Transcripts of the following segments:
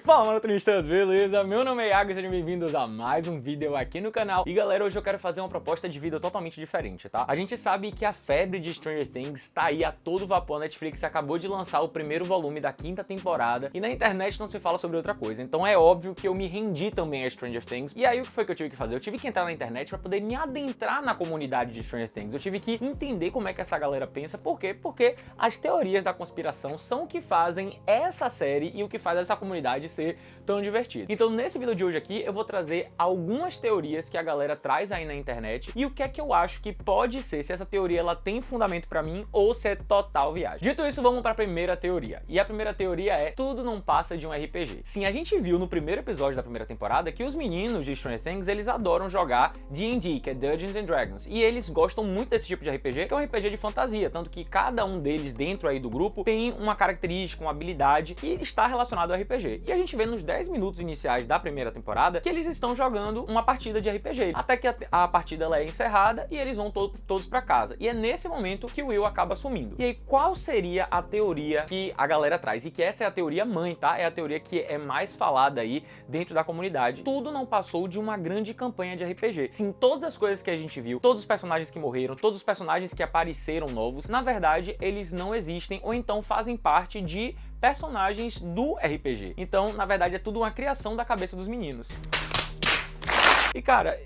Fala, maratonistas, beleza? Meu nome é Iago e sejam bem-vindos a mais um vídeo aqui no canal. E galera, hoje eu quero fazer uma proposta de vida totalmente diferente, tá? A gente sabe que a febre de Stranger Things tá aí a todo vapor. A Netflix acabou de lançar o primeiro volume da 5ª temporada e na internet não se fala sobre outra coisa. Então é óbvio que eu me rendi também a Stranger Things. E aí o que foi que eu tive que fazer? Eu tive que entrar na internet pra poder me adentrar na comunidade de Stranger Things. Eu tive que entender como é que essa galera pensa. Por quê? Porque as teorias da conspiração são o que fazem essa série e o que faz essa comunidade ser tão divertida. Então nesse vídeo de hoje aqui eu vou trazer algumas teorias que a galera traz aí na internet e o que é que eu acho que pode ser, se essa teoria ela tem fundamento pra mim ou se é total viagem. Dito isso, vamos pra primeira teoria. E a primeira teoria é: tudo não passa de um RPG. Sim, a gente viu no primeiro episódio da primeira temporada que os meninos de Stranger Things, eles adoram jogar D&D, que é Dungeons and Dragons, e eles gostam muito desse tipo de RPG, que é um RPG de fantasia, tanto que cada um deles dentro aí do grupo tem uma característica, uma habilidade que está relacionado ao RPG. E a gente vê nos 10 minutos iniciais da primeira temporada que eles estão jogando uma partida de RPG, até que a partida ela é encerrada e eles vão todos pra casa. E é nesse momento que o Will acaba sumindo. E aí, qual seria a teoria que a galera traz? E que essa é a teoria mãe, tá? É a teoria que é mais falada aí dentro da comunidade. Tudo não passou de uma grande campanha de RPG. Sim, todas as coisas que a gente viu, todos os personagens que morreram, todos os personagens que apareceram novos, na verdade, eles não existem ou então fazem parte de personagens do RPG. Então, na verdade, é tudo uma criação da cabeça dos meninos. E cara,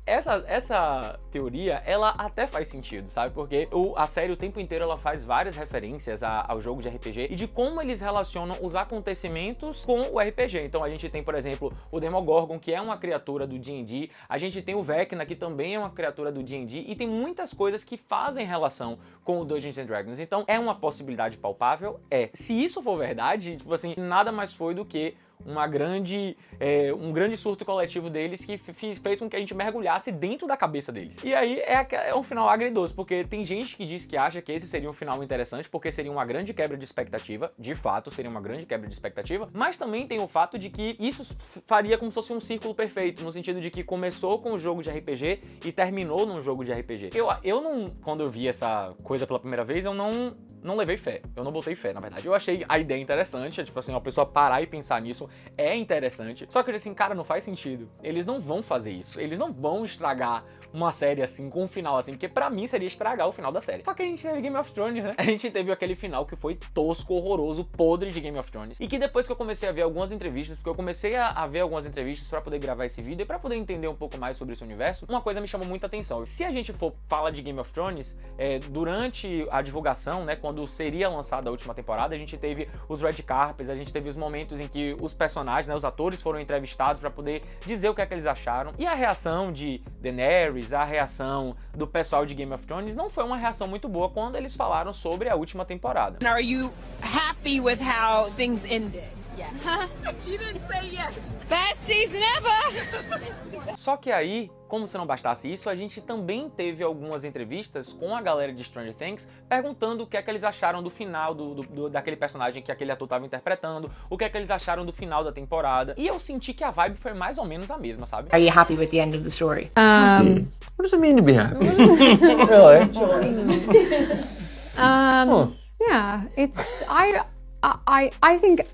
essa teoria, ela até faz sentido, sabe? Porque a série o tempo inteiro ela faz várias referências ao jogo de RPG e de como eles relacionam os acontecimentos com o RPG. Então a gente tem, por exemplo, o Demogorgon, que é uma criatura do D&D, a gente tem o Vecna, que também é uma criatura do D&D, e tem muitas coisas que fazem relação com o Dungeons and Dragons. Então é uma possibilidade palpável? É. Se isso for verdade, tipo assim, nada mais foi do que um grande surto coletivo deles que fez com que a gente mergulhasse dentro da cabeça deles. E aí é um final agridoce, porque tem gente que diz que acha que esse seria um final interessante, porque seria uma grande quebra de expectativa, de fato seria uma grande quebra de expectativa, mas também tem o fato de que isso faria como se fosse um círculo perfeito, no sentido de que começou com o jogo de RPG e terminou num jogo de RPG. Eu não, quando eu vi essa coisa pela primeira vez, eu não levei fé, eu não botei fé, na verdade. Eu achei a ideia interessante, tipo assim, uma pessoa parar e pensar nisso é interessante, só que eu disse assim, cara, não faz sentido. Eles não vão fazer isso, eles não vão estragar uma série assim, com um final assim, porque pra mim seria estragar o final da série. Só que a gente teve Game of Thrones, né? A gente teve aquele final que foi tosco, horroroso, podre de Game of Thrones. E que depois que eu comecei a ver algumas entrevistas, porque eu comecei a ver algumas entrevistas pra poder gravar esse vídeo e pra poder entender um pouco mais sobre esse universo, uma coisa me chamou muita atenção. Se a gente for falar de Game of Thrones, durante a divulgação, né, quando seria lançada a última temporada, a gente teve os red carpets, a gente teve os momentos em que os personagens, né, os atores foram entrevistados para poder dizer o que é que eles acharam. E a reação de Daenerys, a reação do pessoal de Game of Thrones não foi uma reação muito boa quando eles falaram sobre a última temporada. Are you happy with how things ended? Yeah. She didn't say yes. Best season ever. Só que aí, como se não bastasse isso, a gente também teve algumas entrevistas com a galera de Stranger Things perguntando o que é que eles acharam do final daquele personagem que aquele ator estava interpretando, o que é que eles acharam do final da temporada. E eu senti que a vibe foi mais ou menos a mesma, sabe? Are you happy with the end of the story? What does it mean to be happy? Yeah, it's I think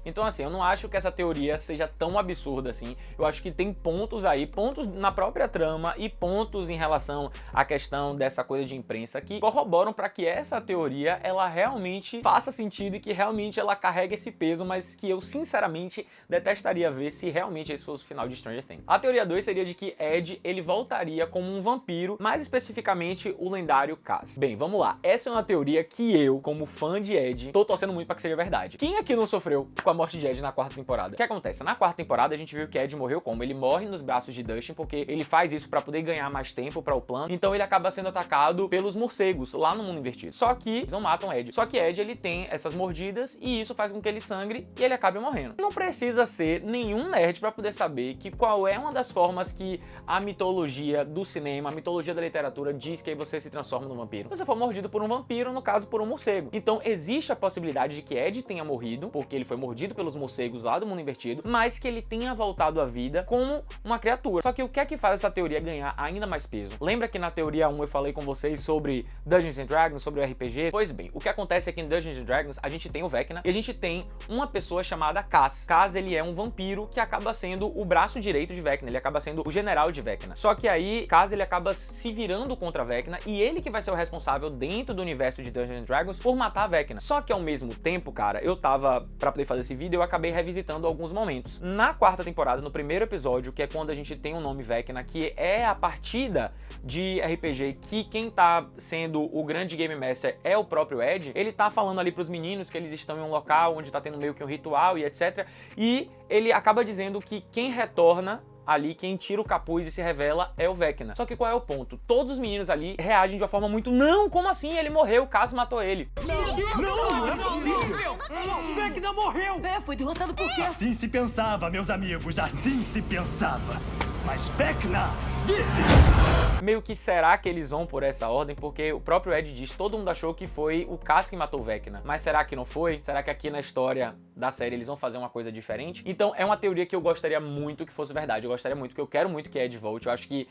Então assim, eu não acho que essa teoria seja tão absurda assim. Eu acho que tem pontos aí, pontos na própria trama e pontos em relação à questão dessa coisa de imprensa que corroboram para que essa teoria ela realmente faça sentido e que realmente ela carregue esse peso, mas que eu sinceramente detestaria ver se realmente esse fosse o final de Stranger Things. A teoria 2 seria de que Ed ele voltaria como um vampiro, mais especificamente o lendário Cass. Bem, vamos lá. Essa é uma teoria que eu, como fã de Ed, tô torcendo muito para que seja verdade. Quem aqui não sofreu com a morte de Ed na 4ª temporada? O que acontece? Na 4ª temporada a gente viu que Ed morreu como? Ele morre nos braços de Dustin porque ele faz isso pra poder ganhar mais tempo para o plano, então ele acaba sendo atacado pelos morcegos lá no mundo invertido. Só que eles não matam Ed. Só que Ed ele tem essas mordidas e isso faz com que ele sangre e ele acabe morrendo. Não precisa ser nenhum nerd pra poder saber que qual é uma das formas que a mitologia do cinema, a mitologia da literatura diz que aí você se transforma num vampiro. Você for mordido por um vampiro, no caso por um morcego. Então existe a possibilidade de que Ed tenha morrido porque ele foi mordido mordido pelos morcegos lá do mundo invertido, mas que ele tenha voltado à vida como uma criatura. Só que o que é que faz essa teoria ganhar ainda mais peso? Lembra que na teoria 1 eu falei com vocês sobre Dungeons and Dragons, sobre o RPG? Pois bem, o que acontece aqui em Dungeons and Dragons, a gente tem o Vecna e a gente tem uma pessoa chamada Cass. Cass, ele é um vampiro que acaba sendo o braço direito de Vecna, ele acaba sendo o general de Vecna. Só que aí, Cass, ele acaba se virando contra Vecna e ele que vai ser o responsável dentro do universo de Dungeons and Dragons por matar a Vecna. Só que ao mesmo tempo, cara, eu tava, pra poder fazer esse vídeo, eu acabei revisitando alguns momentos. Na quarta temporada, no primeiro episódio, que é quando a gente tem o nome Vecna, que é a partida de RPG que quem tá sendo o grande Game Master é o próprio Ed, ele tá falando ali pros meninos que eles estão em um local onde tá tendo meio que um ritual e etc. E ele acaba dizendo que quem retorna ali, quem tira o capuz e se revela é o Vecna. Só que qual é o ponto? Todos os meninos ali reagem de uma forma muito: não, como assim? Ele morreu, o Cass matou ele. Não é possível! O Vecna morreu! Foi derrotado por quê? Assim se pensava, meus amigos, assim se pensava. Mas Vecna vive! Meio que será que eles vão por essa ordem? Porque o próprio Ed diz, todo mundo achou que foi o Cass que matou o Vecna. Mas será que não foi? Será que aqui na história da série eles vão fazer uma coisa diferente? Então é uma teoria que eu gostaria muito que fosse verdade. Eu gostaria muito, que eu quero muito que Ed volte. Eu acho que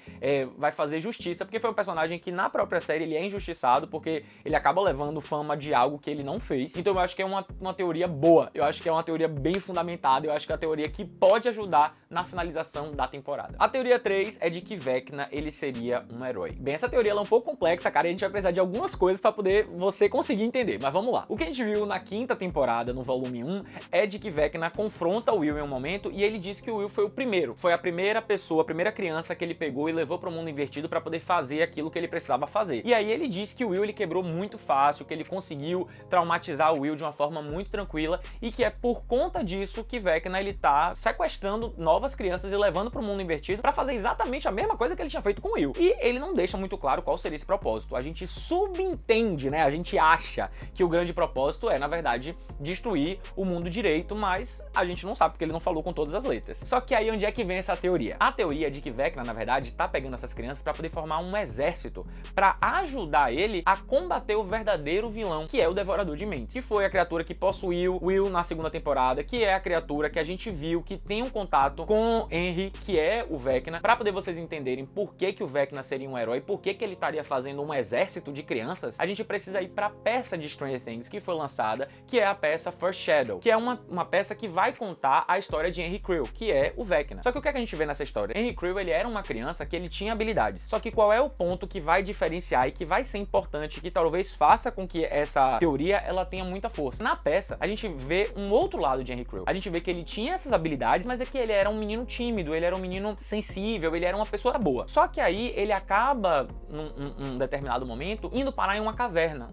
vai fazer justiça, porque foi um personagem que na própria série ele é injustiçado, porque ele acaba levando fama de algo que ele não fez. Então eu acho que é uma teoria boa. Eu acho que é uma teoria bem fundamentada. Eu acho que é uma teoria que pode ajudar na finalização da temporada. A teoria 3 é de que Vecna, ele seria um herói. Bem, essa teoria ela é um pouco complexa, cara, e a gente vai precisar de algumas coisas pra poder você conseguir entender, mas vamos lá. O que a gente viu na quinta temporada, no volume 1, é de que Vecna confronta o Will em um momento e ele diz que o Will foi o primeiro. Foi a primeira pessoa, a primeira criança que ele pegou e levou pro mundo invertido pra poder fazer aquilo que ele precisava fazer. E aí ele diz que o Will ele quebrou muito fácil, que ele conseguiu traumatizar o Will de uma forma muito tranquila e que é por conta disso que Vecna ele tá sequestrando novas crianças e levando pro mundo invertido pra fazer exatamente a mesma coisa que ele tinha feito com o Will. E ele não deixa muito claro qual seria esse propósito. A gente subentende, né? A gente acha que o grande propósito é, na verdade, destruir o mundo direito, mas a gente não sabe porque ele não falou com todas as letras. Só que aí onde é que vem essa teoria? A teoria é de que Vecna, na verdade, tá pegando essas crianças pra poder formar um exército pra ajudar ele a combater o verdadeiro vilão, que é o Devorador de Mentes, que foi a criatura que possuiu Will na segunda temporada, que é a criatura que a gente viu que tem um contato com Henry, que é o Vecna. Pra poder vocês entenderem por que o Vecna seria um herói, por que ele estaria fazendo um exército de crianças, a gente precisa ir pra peça de Stranger Things que foi lançada, que é a peça First Shadow, que é uma peça que vai contar a história de Henry Creel, que é o Vecna. Só que o que a gente vê nessa história? Henry Creel, ele era uma criança que ele tinha habilidades. Só que qual é o ponto que vai diferenciar e que vai ser importante, que talvez faça com que essa teoria ela tenha muita força? Na peça, a gente vê um outro lado de Henry Creel. A gente vê que ele tinha essas habilidades, mas é que ele era um menino tímido, ele era um menino sensível, ele era uma pessoa boa. Só que aí ele acaba, num determinado momento, indo parar em uma caverna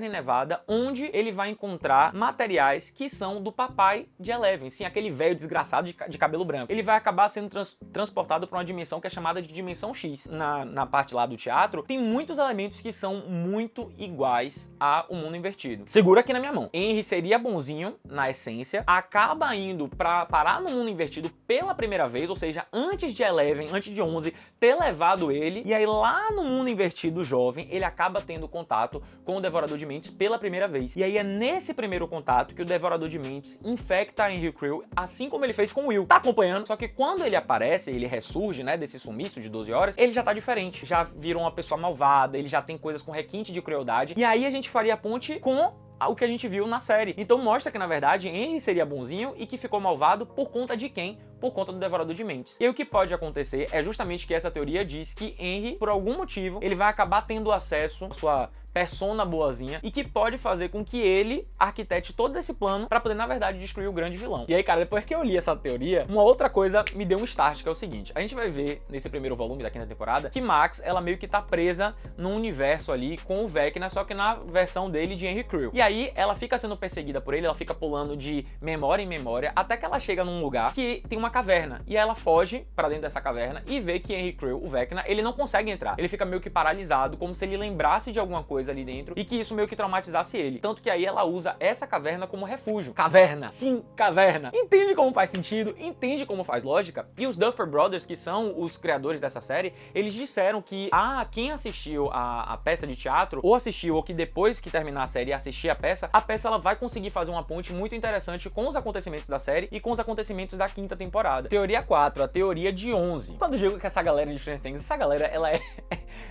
em Nevada, onde ele vai encontrar materiais que são do papai de Eleven, sim, aquele velho desgraçado de cabelo branco. Ele vai acabar sendo transportado para uma dimensão que é chamada de dimensão X. Na parte lá do teatro, tem muitos elementos que são muito iguais ao mundo invertido. Segura aqui na minha mão. Henry seria bonzinho, na essência, acaba indo pra parar no mundo invertido pela primeira vez, ou seja, antes de Eleven, antes de 11, ter levado ele, e aí lá no mundo invertido jovem, ele acaba tendo contato com o Devorador de Mentes pela primeira vez. E aí é nesse primeiro contato que o Devorador de Mentes infecta Henry Creel, assim como ele fez com o Will. Tá acompanhando? Só que quando ele aparece, ele ressurge, né, desse sumiço de 12 horas, ele já tá diferente, já virou uma pessoa malvada, ele já tem coisas com requinte de crueldade, e aí a gente faria a ponte com o que a gente viu na série. Então mostra que, na verdade, Henry seria bonzinho e que ficou malvado por conta de quem? Por conta do Devorador de Mentes. E o que pode acontecer é justamente que essa teoria diz que Henry, por algum motivo, ele vai acabar tendo acesso à sua persona boazinha e que pode fazer com que ele arquitete todo esse plano pra poder, na verdade, destruir o grande vilão. E aí, cara, depois que eu li essa teoria, uma outra coisa me deu um start, que é o seguinte: a gente vai ver nesse primeiro volume da quinta temporada que Max, ela meio que tá presa num universo ali com o Vecna, só que na versão dele de Henry Creel. E aí, ela fica sendo perseguida por ele, ela fica pulando de memória em memória, até que ela chega num lugar que tem uma uma caverna. E ela foge pra dentro dessa caverna e vê que Henry Creel, o Vecna, ele não consegue entrar. Ele fica meio que paralisado, como se ele lembrasse de alguma coisa ali dentro e que isso meio que traumatizasse ele. Tanto que aí ela usa essa caverna como refúgio. Caverna! Sim, caverna! Entende como faz sentido? Entende como faz lógica? E os Duffer Brothers, que são os criadores dessa série, eles disseram que quem assistiu a peça de teatro, ou assistiu, ou que depois que terminar a série assistir a peça ela vai conseguir fazer uma ponte muito interessante com os acontecimentos da série e com os acontecimentos da 5ª temporada. Teoria 4, a teoria de 11. Quando eu digo que essa galera de Stranger Things, essa galera, ela é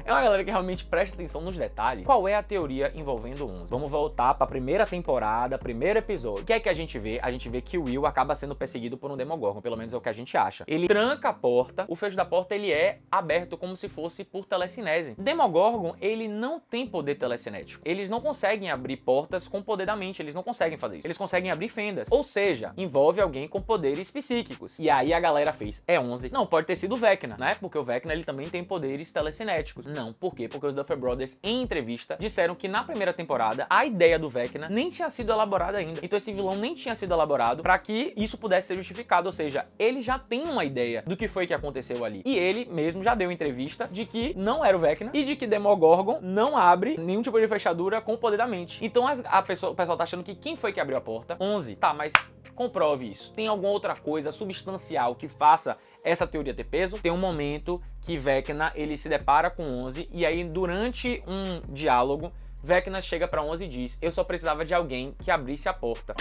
uma galera que realmente presta atenção nos detalhes. Qual é a teoria envolvendo 11? Vamos voltar pra primeira temporada, primeiro episódio. O que é que a gente vê? A gente vê que o Will acaba sendo perseguido por um Demogorgon, pelo menos é o que a gente acha. Ele tranca a porta, o fecho da porta ele é aberto como se fosse por telecinese. Demogorgon, ele não tem poder telecinético. Eles não conseguem abrir portas com poder da mente, eles não conseguem fazer isso. Eles conseguem abrir fendas. Ou seja, envolve alguém com poderes psíquicos. E aí a galera fez, é 11. Não, pode ter sido o Vecna, né? Porque o Vecna, ele também tem poderes telecinéticos. Não, por quê? Porque os Duffer Brothers, em entrevista, disseram que na primeira temporada, a ideia do Vecna nem tinha sido elaborada ainda. Então esse vilão nem tinha sido elaborado pra que isso pudesse ser justificado. Ou seja, ele já tem uma ideia do que foi que aconteceu ali. E ele mesmo já deu entrevista de que não era o Vecna e de que Demogorgon não abre nenhum tipo de fechadura com o poder da mente. Então o pessoal tá achando que quem foi que abriu a porta? 11. Tá, mas comprove isso. Tem alguma outra coisa substancial que faça essa teoria ter peso? Tem um momento que Vecna, ele se depara com 11 e aí durante um diálogo, Vecna chega pra 11 e diz: eu só precisava de alguém que abrisse a porta.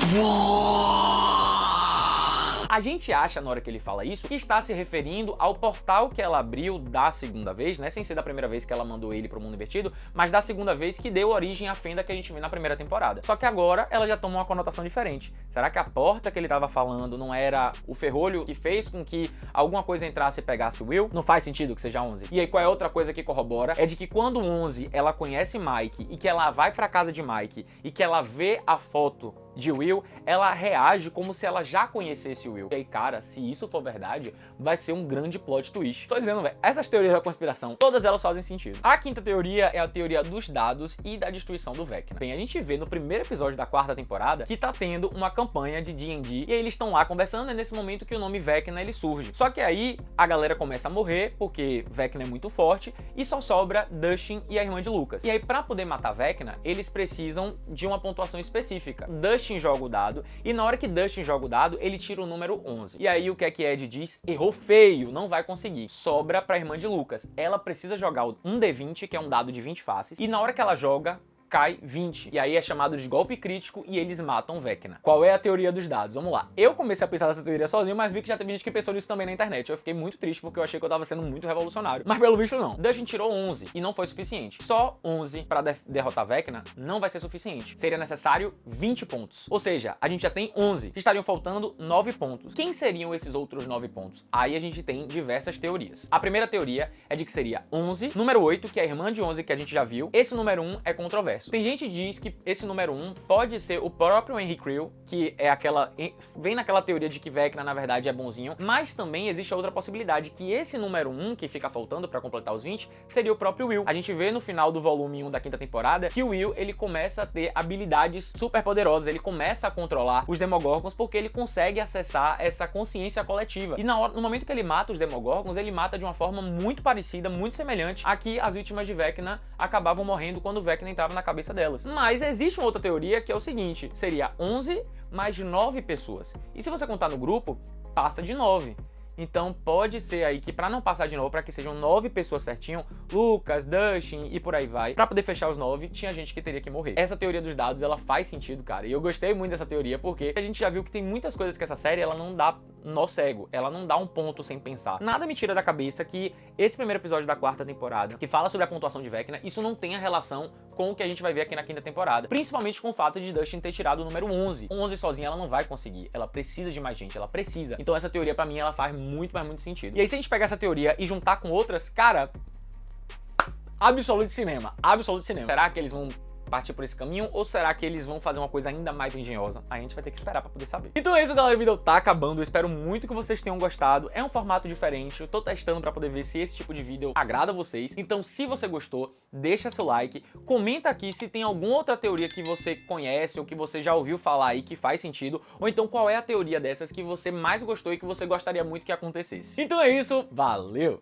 A gente acha, na hora que ele fala isso, que está se referindo ao portal que ela abriu da segunda vez, né? Sem ser da primeira vez que ela mandou ele pro mundo invertido, mas da segunda vez que deu origem à fenda que a gente viu na primeira temporada. Só que agora ela já toma uma conotação diferente. Será que a porta que ele tava falando não era o ferrolho que fez com que alguma coisa entrasse e pegasse o Will? Não faz sentido que seja 11. E aí qual é outra coisa que corrobora? É de que quando 11 ela conhece Mike e que ela vai pra casa de Mike e que ela vê a foto de Will, ela reage como se ela já conhecesse o Will. E aí, cara, se isso for verdade, vai ser um grande plot twist. Tô dizendo, velho, essas teorias da conspiração, todas elas fazem sentido. A 5ª teoria é a teoria dos dados e da destruição do Vecna. Bem, a gente vê no primeiro episódio da 4ª temporada que tá tendo uma campanha de D&D e aí eles estão lá conversando, é nesse momento que o nome Vecna ele surge. Só que aí a galera começa a morrer porque Vecna é muito forte e só sobra Dustin e a irmã de Lucas. E aí, pra poder matar Vecna, eles precisam de uma pontuação específica. Dustin joga o dado e na hora que Dustin joga o dado, ele tira o número 11. E aí o que é que Ed diz? Errou feio, não vai conseguir. Sobra pra irmã de Lucas. Ela precisa jogar um D20, que é um dado de 20 faces, e na hora que ela joga, cai 20. E aí é chamado de golpe crítico e eles matam Vecna. Qual é a teoria dos dados? Vamos lá. Eu comecei a pensar nessa teoria sozinho, mas vi que já teve gente que pensou nisso também na internet. Eu fiquei muito triste porque eu achei que eu tava sendo muito revolucionário. Mas pelo visto não. Dustin tirou 11 e não foi suficiente. Só 11 pra derrotar Vecna não vai ser suficiente. Seria necessário 20 pontos. Ou seja, a gente já tem 11. Estariam faltando 9 pontos. Quem seriam esses outros 9 pontos? Aí a gente tem diversas teorias. A primeira teoria é de que seria 11, número 8, que é a irmã de 11 que a gente já viu. Esse número 1 é controverso. Tem gente que diz que esse número 1 pode ser o próprio Henry Creel, que é vem naquela teoria de que Vecna na verdade é bonzinho, mas também existe outra possibilidade, que esse número 1 que fica faltando pra completar os 20 seria o próprio Will. A gente vê no final do volume 1 da 5ª temporada que o Will, ele começa a ter habilidades super poderosas, ele começa a controlar os Demogorgons porque ele consegue acessar essa consciência coletiva. E no momento que ele mata os Demogorgons, ele mata de uma forma muito parecida, muito semelhante a que as vítimas de Vecna acabavam morrendo quando Vecna entrava na cabeça delas. Mas existe uma outra teoria que é o seguinte, seria 11 mais 9 pessoas. E se você contar no grupo, passa de 9. Então pode ser aí que pra não passar de novo, pra que sejam 9 pessoas certinho, Lucas, Dustin e por aí vai, pra poder fechar os 9, tinha gente que teria que morrer. Essa teoria dos dados, ela faz sentido, cara. E eu gostei muito dessa teoria porque a gente já viu que tem muitas coisas que essa série, ela não dá nó cego. Ela não dá um ponto sem pensar. Nada me tira da cabeça que esse primeiro episódio da 4ª temporada, que fala sobre a pontuação de Vecna, isso não tenha relação com o que a gente vai ver aqui na 5ª temporada. Principalmente com o fato de Dustin ter tirado o número 11. 11 sozinha ela não vai conseguir. Ela precisa de mais gente, ela precisa. Então essa teoria pra mim, ela faz muito, mas muito sentido. E aí se a gente pegar essa teoria e juntar com outras, cara, absoluto cinema. Absoluto cinema. Será que eles vão partir por esse caminho, ou será que eles vão fazer uma coisa ainda mais engenhosa? Aí a gente vai ter que esperar pra poder saber. Então é isso, galera, o vídeo tá acabando, eu espero muito que vocês tenham gostado, é um formato diferente, eu tô testando pra poder ver se esse tipo de vídeo agrada a vocês, então se você gostou, deixa seu like, comenta aqui se tem alguma outra teoria que você conhece ou que você já ouviu falar aí que faz sentido, ou então qual é a teoria dessas que você mais gostou e que você gostaria muito que acontecesse. Então é isso, valeu!